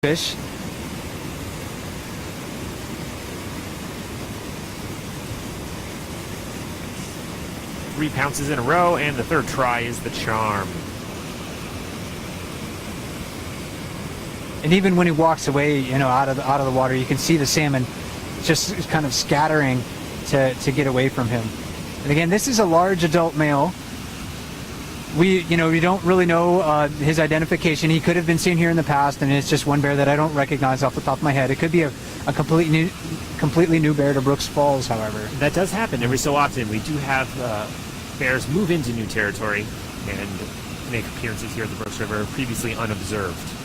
fish. Three pounces in a row, and the third try is the charm. And even when he walks away, you know, out of the water, you can see the salmon just kind of scattering to get away from him. And again, this is a large adult male. We don't really know his identification. He could have been seen here in the past, and it's just one bear that I don't recognize off the top of my head. It could be a completely new bear to Brooks Falls, however. That does happen every so often. We do have bears move into new territory and make appearances here at the Brooks River previously unobserved.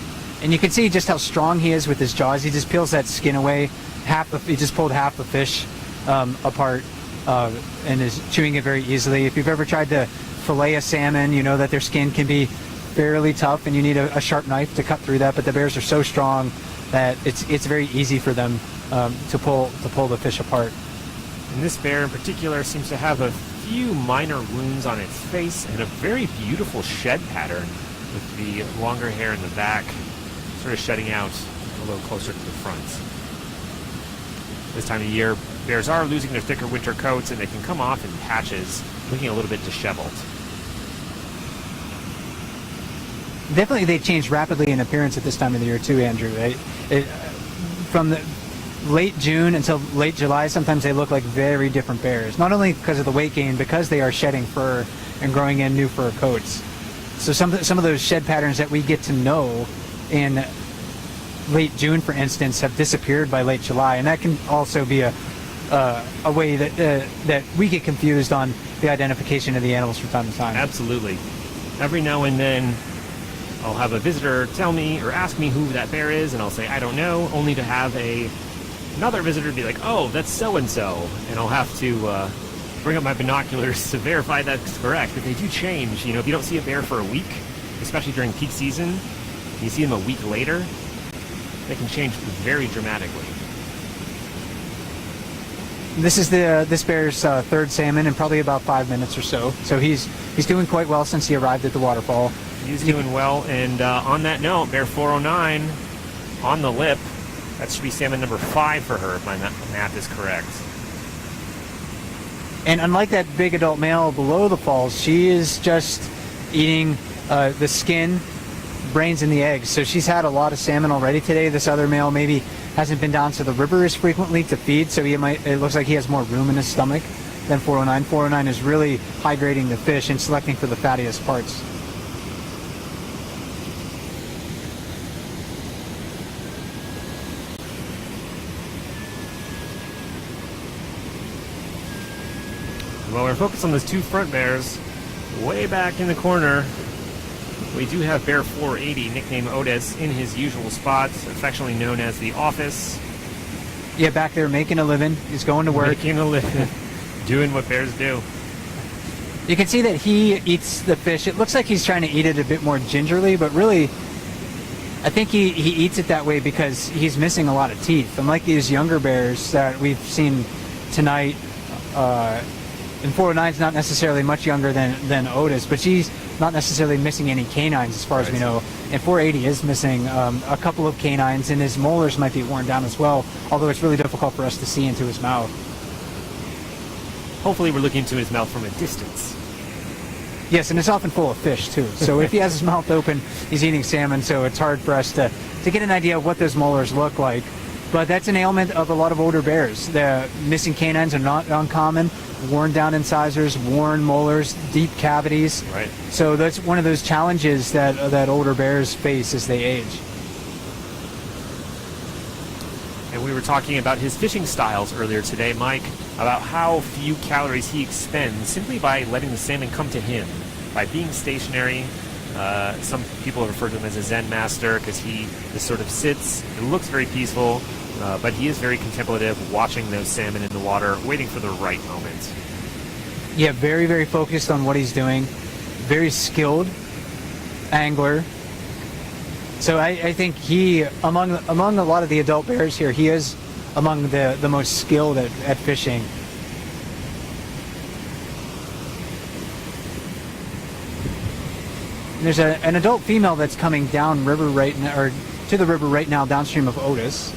And you can see just how strong he is with his jaws. He just peels that skin away. He just pulled half the fish apart and is chewing it very easily. If you've ever tried to fillet a salmon, you know that their skin can be fairly tough and you need a sharp knife to cut through that, but the bears are so strong that it's very easy for them to pull the fish apart. And this bear in particular seems to have a few minor wounds on its face and a very beautiful shed pattern with the longer hair in the back sort of shedding out a little closer to the front. This time of year, bears are losing their thicker winter coats and they can come off in patches, looking a little bit disheveled. Definitely they change rapidly in appearance at this time of the year too, Andrew. From the late June until late July, sometimes they look like very different bears. Not only because of the weight gain, because they are shedding fur and growing in new fur coats. So some of those shed patterns that we get to know in late June, for instance, have disappeared by late July, and that can also be a way that we get confused on the identification of the animals from time to time. Absolutely. Every now and then, I'll have a visitor tell me or ask me who that bear is, and I'll say, I don't know, only to have another visitor be like, oh, that's so-and-so, and I'll have to bring up my binoculars to verify that's correct. But they do change. You know, if you don't see a bear for a week, especially during peak season, you see them a week later, they can change very dramatically. This is this bear's third salmon in probably about 5 minutes or so. So he's doing quite well since he arrived at the waterfall. He's doing well, and on that note, bear 409 on the lip. That should be salmon number 5 for her, if my math is correct. And unlike that big adult male below the falls, she is just eating the skin, brains, and the eggs. So she's had a lot of salmon already today. This other male maybe hasn't been down to the river as frequently to feed, so it looks like he has more room in his stomach than 409. 409 is really hydrating the fish and selecting for the fattiest parts. Well, we're focused on those two front bears. Way back in the corner, we do have bear 480, nicknamed Otis, in his usual spot, affectionately known as the office. Yeah, back there making a living. He's going to work. Making a living. Doing what bears do. You can see that he eats the fish. It looks like he's trying to eat it a bit more gingerly, but really, I think he eats it that way because he's missing a lot of teeth. Unlike these younger bears that we've seen tonight, and 409 is not necessarily much younger than Otis, but she's not necessarily missing any canines as far as we know. And 480 is missing a couple of canines, and his molars might be worn down as well, although it's really difficult for us to see into his mouth. Hopefully we're looking into his mouth from a distance. Yes, and it's often full of fish too. So if he has his mouth open, he's eating salmon, so it's hard for us to get an idea of what those molars look like. But that's an ailment of a lot of older bears. The missing canines are not uncommon. Worn down incisors, worn molars, deep cavities. Right. So that's one of those challenges that older bears face as they age. And we were talking about his fishing styles earlier today, Mike, about how few calories he expends simply by letting the salmon come to him, by being stationary. Some people refer to him as a Zen master because he just sort of sits and looks very peaceful, but he is very contemplative, watching those salmon in the water, waiting for the right moment. Yeah, very, very focused on what he's doing. Very skilled angler. So I think he, among a lot of the adult bears here, he is among the most skilled at fishing. There's an adult female that's coming down river right now, or to the river right now downstream of Otis.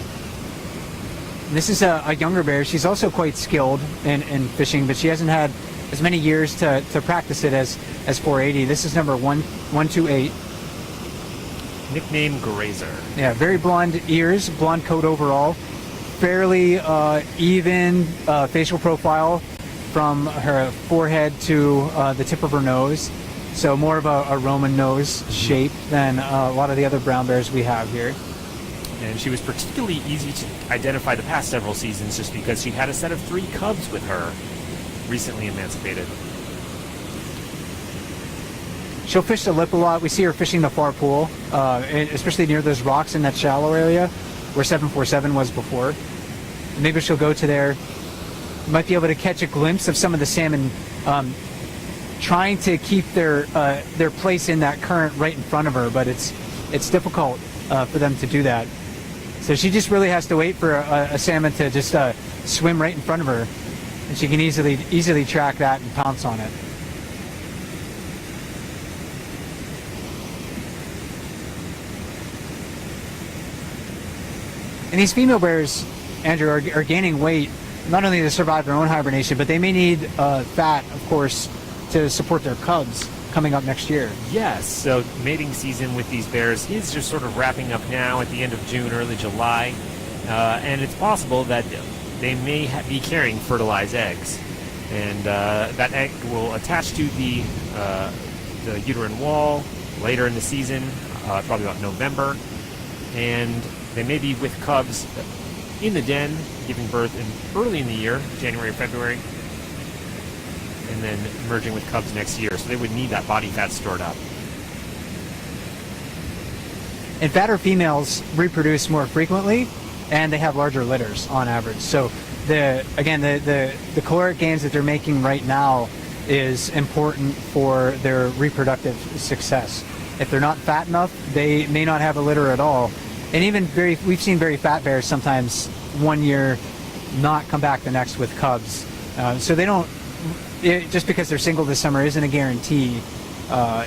This is a younger bear. She's also quite skilled in fishing, but she hasn't had as many years to practice it as 480. This is number 128. Nickname Grazer. Yeah, very blonde ears, blonde coat overall, fairly even facial profile from her forehead to the tip of her nose. So more of a Roman nose shape than a lot of the other brown bears we have here. And she was particularly easy to identify the past several seasons just because she had a set of 3 cubs with her, recently emancipated. She'll fish the lip a lot. We see her fishing the far pool, especially near those rocks in that shallow area where 747 was before. Maybe she'll go to there. You might be able to catch a glimpse of some of the salmon trying to keep their place in that current right in front of her, but it's difficult for them to do that. So she just really has to wait for a salmon to just swim right in front of her, and she can easily track that and pounce on it. And these female bears, Andrew, are gaining weight not only to survive their own hibernation, but they may need fat, of course, to support their cubs coming up next year. Yes, so mating season with these bears is just sort of wrapping up now at the end of June, early July, and it's possible that they may be carrying fertilized eggs, and that egg will attach to the uterine wall later in the season, probably about November, and they may be with cubs in the den, giving birth early in the year, January or February, and then merging with cubs next year. So they would need that body fat stored up. And fatter females reproduce more frequently, and they have larger litters on average. So the caloric gains that they're making right now is important for their reproductive success. If they're not fat enough, they may not have a litter at all. And even we've seen very fat bears sometimes one year not come back the next with cubs. So they don't, just because they're single this summer isn't a guarantee.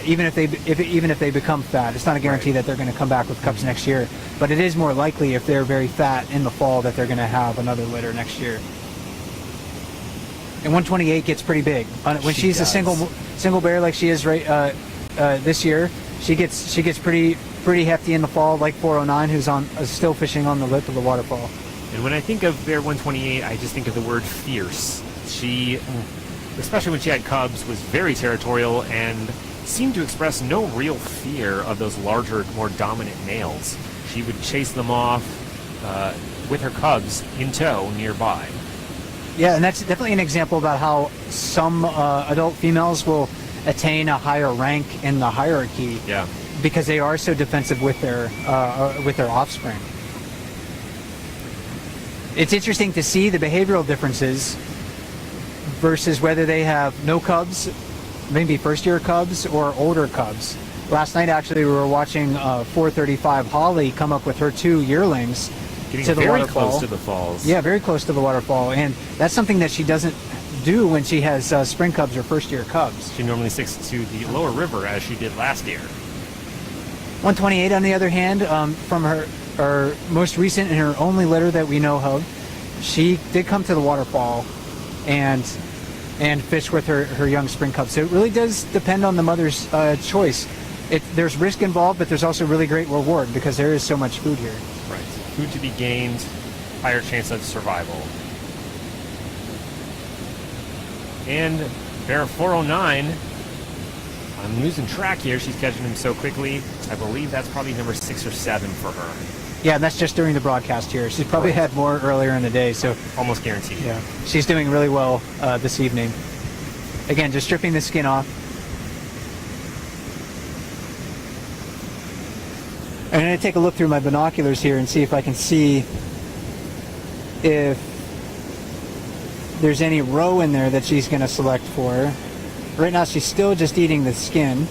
Even if they become fat, it's not a guarantee that they're going to come back with cubs next year. But it is more likely if they're very fat in the fall that they're going to have another litter next year. And 128 gets pretty big when she's a single bear like she is right this year. She gets pretty hefty in the fall, like 409, who's still fishing on the lip of the waterfall. And when I think of Bear 128, I just think of the word fierce. She, especially when she had cubs, was very territorial and seemed to express no real fear of those larger, more dominant males. She would chase them off with her cubs in tow nearby. Yeah, and that's definitely an example about how some adult females will attain a higher rank in the hierarchy. Yeah. Because they are so defensive with their offspring. It's interesting to see the behavioral differences versus whether they have no cubs, maybe first-year cubs, or older cubs. Last night, actually, we were watching 435 Holly come up with her 2 yearlings Getting to the very waterfall. close to the falls. Yeah, very close to the waterfall, and that's something that she doesn't do when she has spring cubs or first-year cubs. She normally sticks to the lower river as she did last year. 128, on the other hand, from her most recent and her only litter that we know of, she did come to the waterfall and fish with her young spring cubs. So it really does depend on the mother's choice. There's risk involved, but there's also really great reward because there is so much food here. Right. Food to be gained, higher chance of survival. And Bear 409, I'm losing track here. She's catching him so quickly. I believe that's probably number 6 or 7 for her. Yeah, and that's just during the broadcast here. She's probably had more earlier in the day, so almost guaranteed. Yeah, she's doing really well this evening. Again, just stripping the skin off. I'm going to take a look through my binoculars here and see if I can see if there's any roe in there that she's going to select for. Right now, she's still just eating the skin.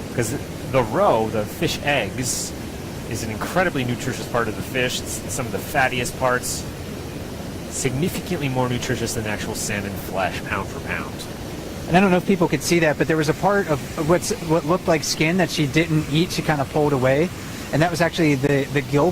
Because the roe, the fish eggs, is an incredibly nutritious part of the fish. It's some of the fattiest parts. Significantly more nutritious than actual salmon flesh, pound for pound. And I don't know if people could see that, but there was a part of what looked like skin that she didn't eat. She kind of pulled away. and that was actually the gill